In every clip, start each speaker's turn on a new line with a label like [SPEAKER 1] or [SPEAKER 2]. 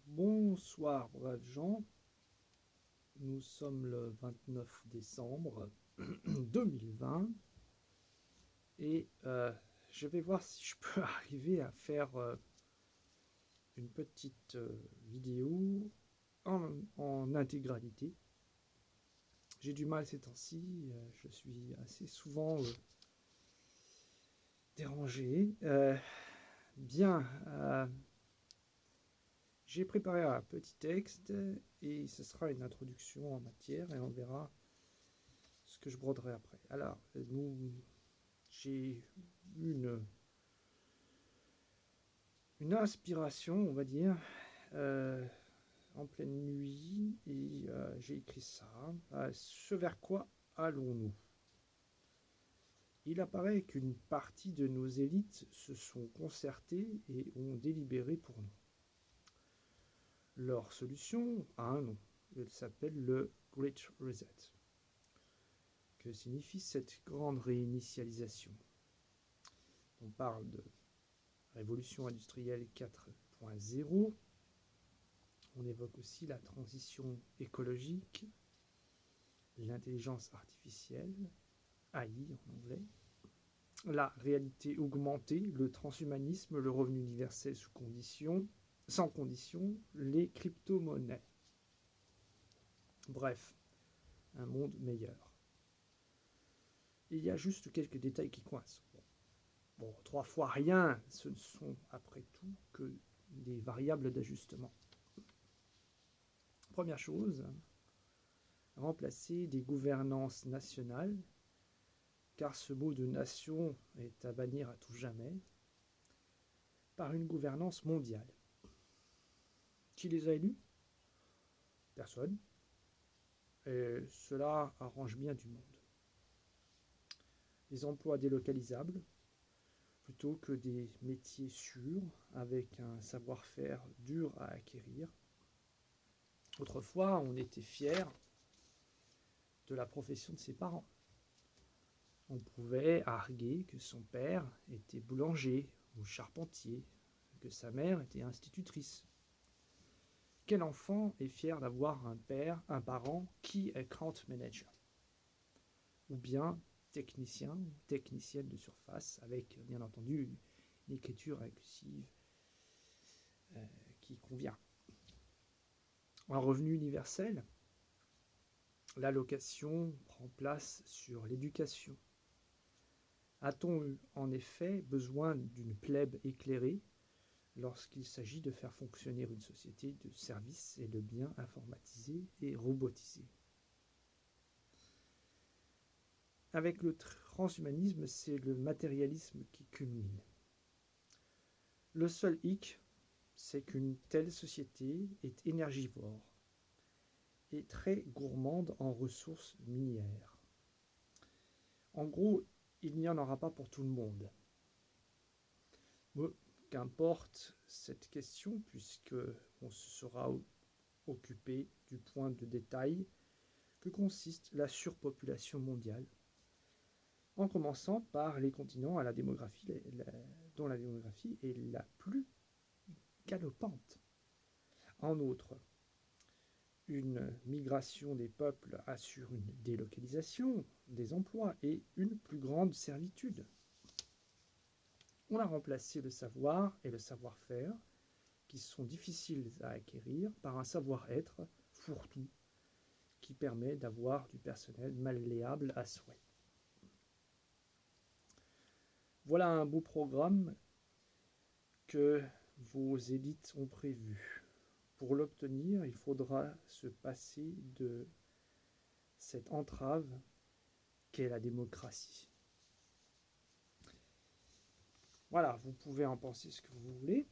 [SPEAKER 1] Bonsoir, braves gens. Nous sommes le 29 décembre 2020 et je vais voir si je peux arriver à faire une petite vidéo en intégralité. J'ai du mal ces temps-ci, je suis assez souvent dérangé. Bien, j'ai préparé un petit texte et ce sera une introduction en matière et on verra ce que je broderai après. Alors, j'ai une, une inspiration, on va dire, euh, en pleine nuit et j'ai écrit ça. Ce vers quoi allons-nous? Il apparaît qu'une partie de nos élites se sont concertées et ont délibéré pour nous. Leur solution a un nom. Elle s'appelle le Great Reset. Que signifie cette grande réinitialisation? On parle de révolution industrielle 4.0. On évoque aussi la transition écologique, l'intelligence artificielle, AI en anglais, la réalité augmentée, le transhumanisme, le revenu universel sans condition, les crypto-monnaies. Bref, un monde meilleur. Il y a juste quelques détails qui coincent. Bon, 3 fois rien, ce ne sont après tout que des variables d'ajustement. Première chose, remplacer des gouvernances nationales, car ce mot de nation est à bannir à tout jamais, par une gouvernance mondiale. Qui les a élus? Personne. Et cela arrange bien du monde. Des emplois délocalisables, plutôt que des métiers sûrs, avec un savoir-faire dur à acquérir. Autrefois, on était fier de la profession de ses parents. On pouvait arguer que son père était boulanger ou charpentier, que sa mère était institutrice. Quel enfant est fier d'avoir un parent qui est account manager? Ou bien technicien ou technicienne de surface avec, bien entendu, une écriture inclusive qui convient. Un revenu universel, l'allocation prend place sur l'éducation. A-t-on eu en effet besoin d'une plèbe éclairée lorsqu'il s'agit de faire fonctionner une société de services et de biens informatisés et robotisés? Avec le transhumanisme, c'est le matérialisme qui culmine. Le seul hic, c'est qu'une telle société est énergivore et très gourmande en ressources minières. En gros, il n'y en aura pas pour tout le monde. Mais qu'importe cette question, puisqu'on se sera occupé du point de détail que consiste la surpopulation mondiale, en commençant par les continents dont la démographie est la plus galopante. En outre, une migration des peuples assure une délocalisation des emplois et une plus grande servitude. On a remplacé le savoir et le savoir-faire, qui sont difficiles à acquérir, par un savoir-être fourre-tout, qui permet d'avoir du personnel malléable à souhait. Voilà un beau programme que vos élites ont prévu. Pour l'obtenir, il faudra se passer de cette entrave qu'est la démocratie. Voilà, vous pouvez en penser ce que vous voulez.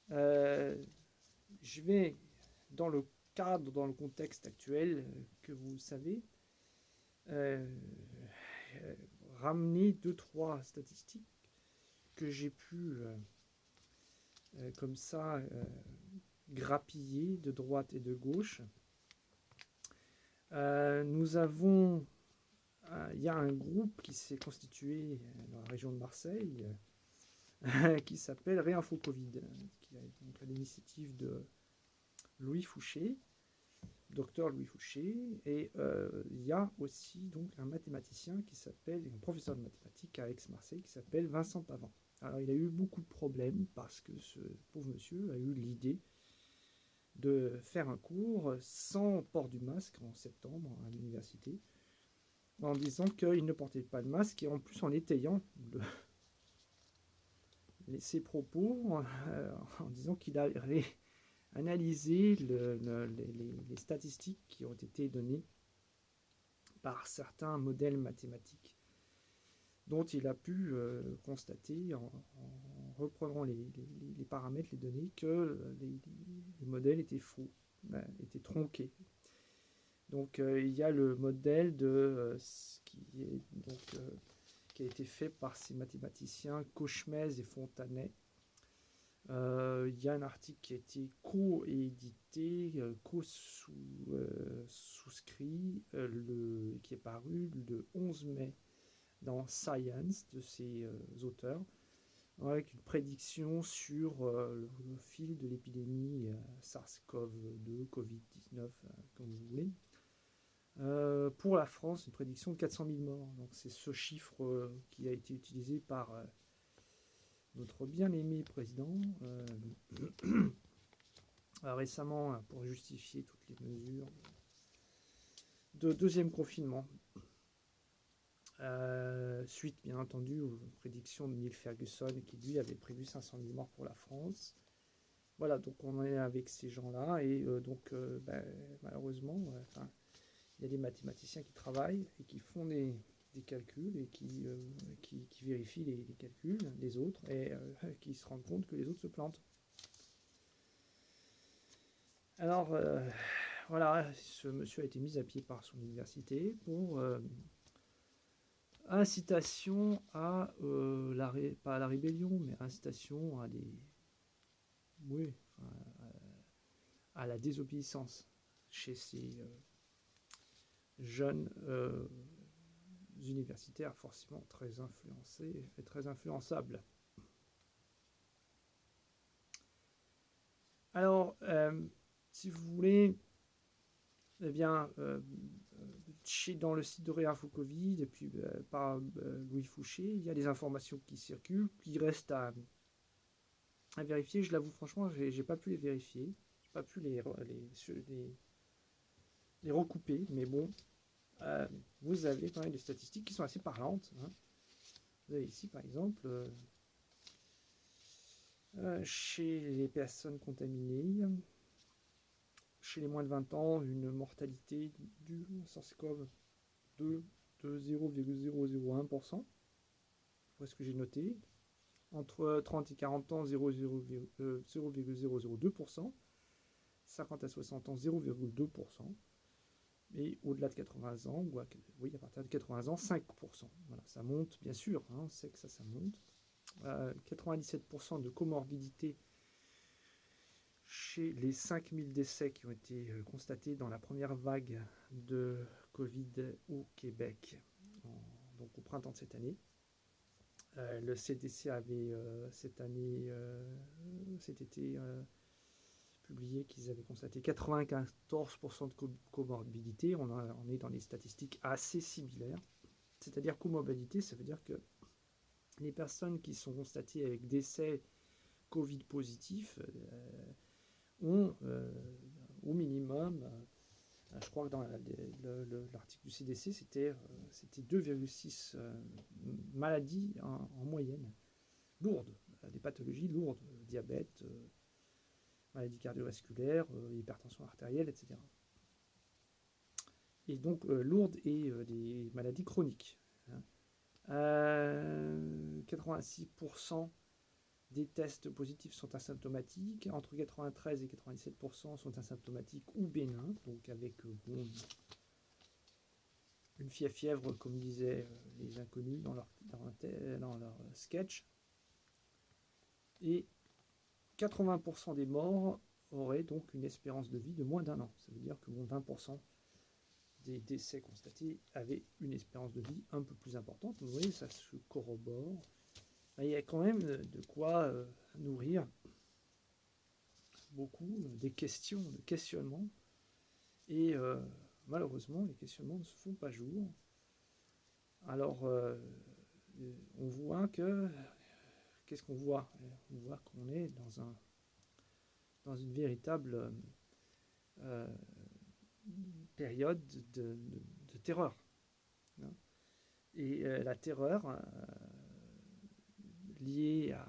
[SPEAKER 1] Je vais, dans le cadre, dans le contexte actuel que vous savez, ramener 2-3 statistiques que j'ai pu comme ça grappiller de droite et de gauche. Nous avons il y a un groupe qui s'est constitué dans la région de Marseille, qui s'appelle Réinfo Covid, qui est donc à l'initiative de Louis Fouché, docteur Louis Fouché, et il y a aussi donc un mathématicien qui s'appelle, un professeur de mathématiques à Aix-Marseille qui s'appelle Vincent Pavant. Alors il a eu beaucoup de problèmes parce que ce pauvre monsieur a eu l'idée de faire un cours sans port du masque en septembre à l'université, en disant qu'il ne portait pas le masque et en plus en étayant ses propos en disant qu'il avait analysé les statistiques qui ont été données par certains modèles mathématiques dont il a pu constater en reprenant les paramètres, les données, que les modèles étaient faux, étaient tronqués. Donc il y a le modèle qui a été fait par ces mathématiciens Cauchemez et Fontanet. Il y a un article qui a été co-édité, souscrit, qui est paru le 11 mai dans Science de ces auteurs, avec une prédiction sur le fil de l'épidémie SARS-CoV-2, Covid-19, comme vous voulez. Pour la France, une prédiction de 400 000 morts. Donc c'est ce chiffre qui a été utilisé par notre bien-aimé président récemment pour justifier toutes les mesures de deuxième confinement. Suite bien entendu aux prédictions de Neil Ferguson qui lui avait prévu 500 000 morts pour la France. Voilà, donc on est avec ces gens-là et malheureusement, il y a des mathématiciens qui travaillent et qui font des calculs et qui vérifient les calculs des autres et qui se rendent compte que les autres se plantent. Alors voilà, ce monsieur a été mis à pied par son université pour incitation à pas à la rébellion, mais incitation à à la désobéissance chez ces jeunes universitaires forcément très influencés et très influençables. Alors, si vous voulez, eh bien, dans le site de Réinfo Covid et puis par Louis Fouché, il y a des informations qui circulent, qui restent à vérifier. Je l'avoue franchement, j'ai pas pu les vérifier, j'ai pas pu les recouper, mais bon, vous avez quand même des statistiques qui sont assez parlantes. Hein. Vous avez ici, par exemple, chez les personnes contaminées, chez les moins de 20 ans, une mortalité du SARS-CoV-2 de 0,001%. Voilà ce que j'ai noté. Entre 30 et 40 ans, 0,002%. 50 à 60 ans, 0,2%. Et au-delà de 80 ans, oui, à partir de 80 ans, 5%. Voilà, ça monte, bien sûr, hein, on sait que ça monte. 97% de comorbidité chez les 5000 décès qui ont été constatés dans la première vague de Covid au Québec, donc au printemps de cette année. Le CDC avait cet été publié qu'ils avaient constaté 94% de comorbidité. On est dans des statistiques assez similaires. C'est-à-dire comorbidité, ça veut dire que les personnes qui sont constatées avec décès Covid positif ont au minimum, je crois que dans l'article du CDC, c'était 2,6 maladies en moyenne, lourdes, des pathologies lourdes, diabète, maladies cardiovasculaires, hypertension artérielle, etc. Et donc lourdes et des maladies chroniques. 86% des tests positifs sont asymptomatiques, entre 93 et 97% sont asymptomatiques ou bénins, donc avec une fièvre, comme disaient les inconnus dans leur sketch. Et 80% des morts auraient donc une espérance de vie de moins d'1 an. Ça veut dire que 20% des décès constatés avaient une espérance de vie un peu plus importante. Vous voyez, ça se corrobore. il y a quand même de quoi nourrir beaucoup des questions, de questionnements. Et malheureusement, les questionnements ne se font pas jour. Alors, on voit que... Qu'est-ce qu'on voit? On voit qu'on est dans une véritable euh, période de terreur. Hein. Et la terreur liée à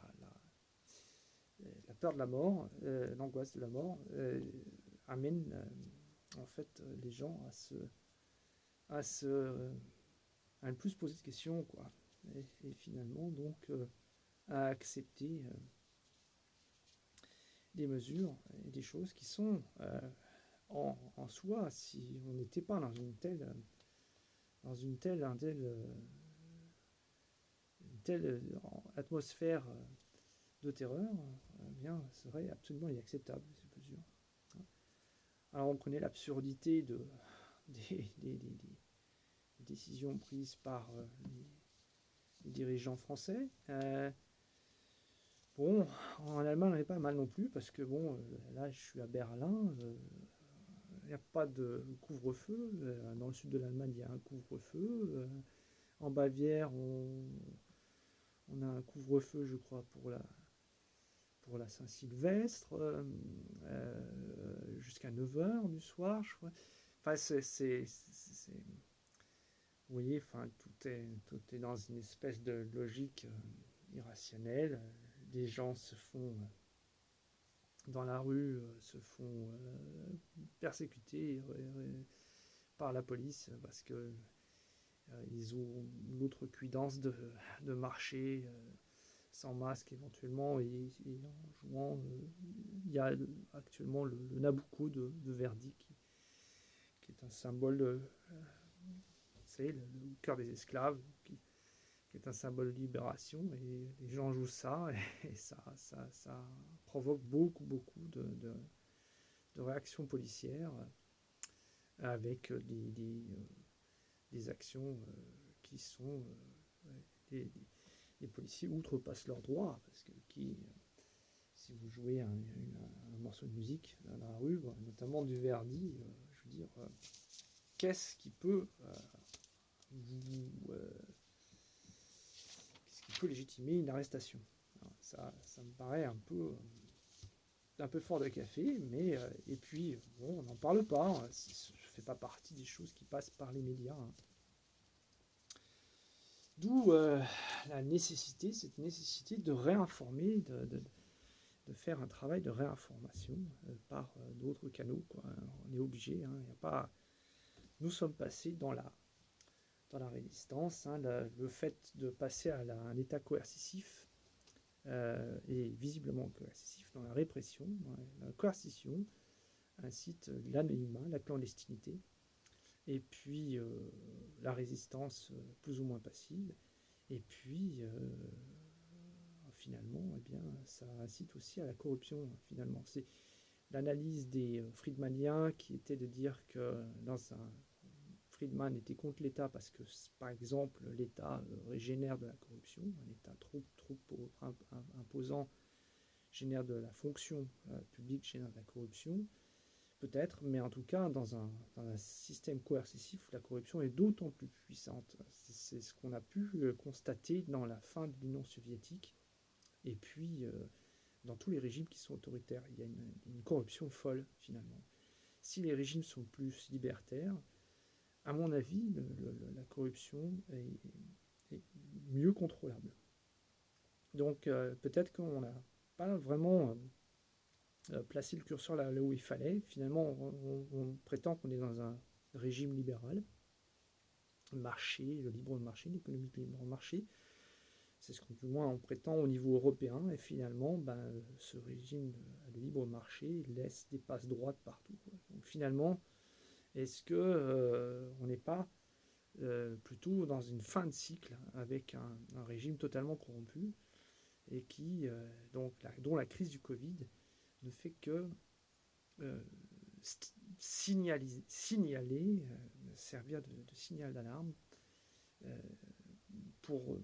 [SPEAKER 1] la peur de la mort, l'angoisse de la mort, amène en fait les gens à se à ne plus se poser de questions, quoi. Et finalement, donc, à accepter des mesures et des choses qui sont en soi, si on n'était pas dans une telle atmosphère de terreur, eh bien, serait absolument inacceptable, ces mesures. Alors, on connaît l'absurdité des décisions prises par les dirigeants français. Bon, en Allemagne, on n'est pas mal non plus, parce que bon, là, je suis à Berlin, il n'y a pas de couvre-feu. Dans le sud de l'Allemagne, il y a un couvre-feu. En Bavière, on a un couvre-feu, je crois, pour la Saint-Sylvestre, jusqu'à 9h du soir, je crois. Enfin, vous voyez, enfin, tout est dans une espèce de logique irrationnelle. Les gens se font, dans la rue, se font persécuter par la police parce que ils ont l'outrecuidance de marcher sans masque éventuellement et en jouant. Il y a actuellement le Nabucco de Verdi qui est un symbole c'est le cœur des esclaves qui est un symbole de libération et les gens jouent ça et ça provoque beaucoup de réactions policières avec des actions qui sont les policiers outrepassent leurs droits parce que si vous jouez un morceau de musique dans la rue, notamment du Verdi, je veux dire, qu'est-ce qui peut qu'est-ce qui peut légitimer une arrestation? Alors, ça me paraît un peu fort de café, mais et puis bon, on n'en parle pas, hein, ça ne fait pas partie des choses qui passent par les médias. Hein. D'où cette nécessité de réinformer, de faire un travail de réinformation par d'autres canaux. Quoi. Alors, on est obligé, hein, y a pas... nous sommes passés dans la résistance, hein, le fait de passer à un état coercitif est visiblement coercitif dans la répression, dans la coercition, incite l'anonymat, la clandestinité, et puis la résistance plus ou moins passive, et puis finalement, eh bien, ça incite aussi à la corruption. Finalement, c'est l'analyse des Friedmaniens qui était de dire que Friedman était contre l'État parce que, par exemple, l'État génère de la corruption, un État trop imposant génère de la fonction publique, génère de la corruption, peut-être, mais en tout cas, dans un système coercitif, la corruption est d'autant plus puissante. C'est ce qu'on a pu constater dans la fin de l'Union soviétique, et puis dans tous les régimes qui sont autoritaires. Il y a une corruption folle, finalement. Si les régimes sont plus libertaires, à mon avis, la corruption est mieux contrôlable. Donc peut-être qu'on n'a pas vraiment placé le curseur là où il fallait. Finalement, on prétend qu'on est dans un régime libéral, marché, le libre marché, l'économie de libre marché. C'est ce qu'on du moins on prétend au niveau européen. Et finalement, ce régime de libre marché laisse des passes droites partout. Quoi. Donc finalement, est-ce que on n'est pas plutôt dans une fin de cycle avec un régime totalement corrompu et qui, dont la crise du Covid ne fait que signaler servir de signal d'alarme pour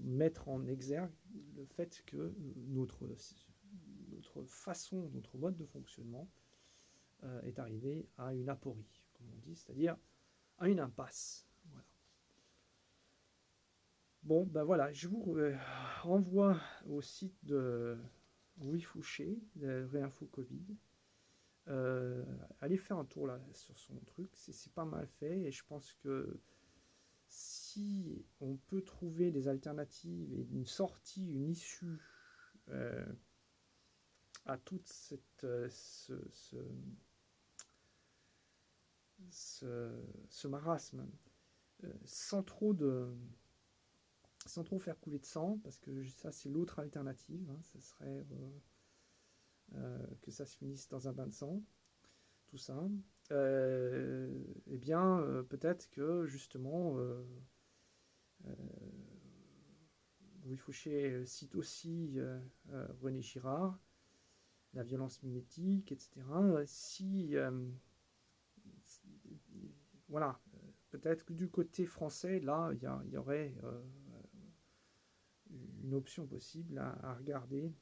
[SPEAKER 1] mettre en exergue le fait que notre façon, notre mode de fonctionnement est arrivé à une aporie, comme on dit, c'est-à-dire à une impasse. Voilà. Bon, ben voilà, je vous renvoie au site de Louis Fouché, de Réinfo Covid. Allez faire un tour là sur son truc, c'est pas mal fait et je pense que si on peut trouver des alternatives et une sortie, une issue à toute cette, ce marasme, sans trop faire couler de sang, parce que ça c'est l'autre alternative, hein, ça serait que ça se finisse dans un bain de sang, tout ça. Eh bien, peut-être que justement, Louis Fouché cite aussi René Girard, la violence mimétique, etc. Si, voilà, peut-être que du côté français, là, il y aurait une option possible à regarder,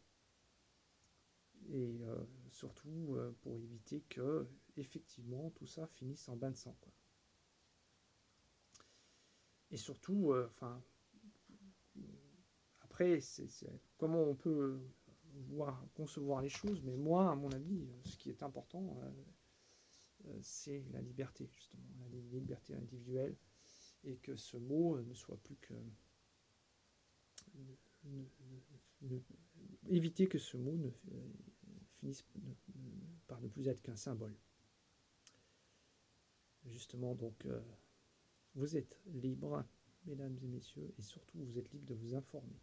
[SPEAKER 1] et surtout pour éviter que, effectivement, tout ça finisse en bain de sang, quoi. Et surtout, enfin, après, c'est comment on peut concevoir les choses, mais moi, à mon avis, ce qui est important, c'est la liberté, justement, la liberté individuelle, et que ce mot ne soit plus que... éviter que ce mot ne finisse par ne plus être qu'un symbole. Justement, donc, vous êtes libre, mesdames et messieurs, et surtout, vous êtes libre de vous informer.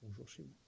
[SPEAKER 1] Bonjour chez vous.